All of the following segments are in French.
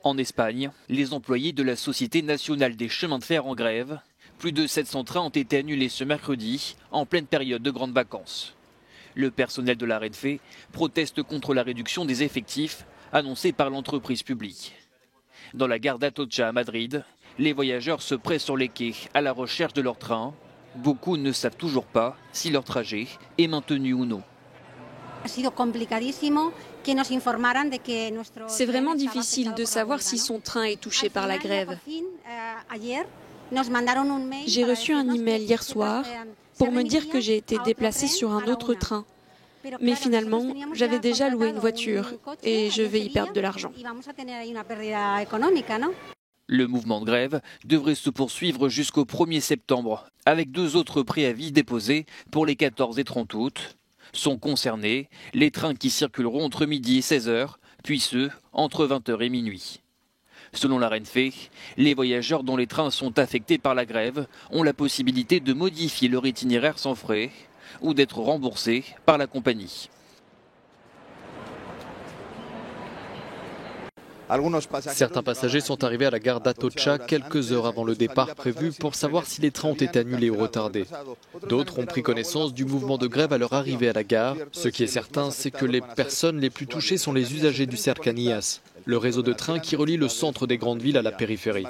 En Espagne, les employés de la Société nationale des chemins de fer en grève. Plus de 700 trains ont été annulés ce mercredi, en pleine période de grandes vacances. Le personnel de la Renfe proteste contre la réduction des effectifs annoncée par l'entreprise publique. Dans la gare d'Atocha à Madrid, les voyageurs se pressent sur les quais à la recherche de leur train. Beaucoup ne savent toujours pas si leur trajet est maintenu ou non. C'est vraiment difficile de savoir si son train est touché par la grève. J'ai reçu un email hier soir pour me dire que j'ai été déplacée sur un autre train. Mais finalement, j'avais déjà loué une voiture et je vais y perdre de l'argent. Le mouvement de grève devrait se poursuivre jusqu'au 1er septembre, avec 2 autres préavis déposés pour les 14 et 30 août. Sont concernés les trains qui circuleront entre midi et 16h, puis ceux entre 20h et minuit. Selon la Renfe, les voyageurs dont les trains sont affectés par la grève ont la possibilité de modifier leur itinéraire sans frais ou d'être remboursés par la compagnie. Certains passagers sont arrivés à la gare d'Atocha quelques heures avant le départ prévu pour savoir si les trains ont été annulés ou retardés. D'autres ont pris connaissance du mouvement de grève à leur arrivée à la gare. Ce qui est certain, c'est que les personnes les plus touchées sont les usagers du Cercanías, le réseau de trains qui relie le centre des grandes villes à la périphérie.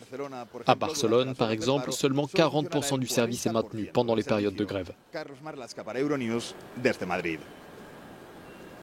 À Barcelone, par exemple, seulement 40% du service est maintenu pendant les périodes de grève.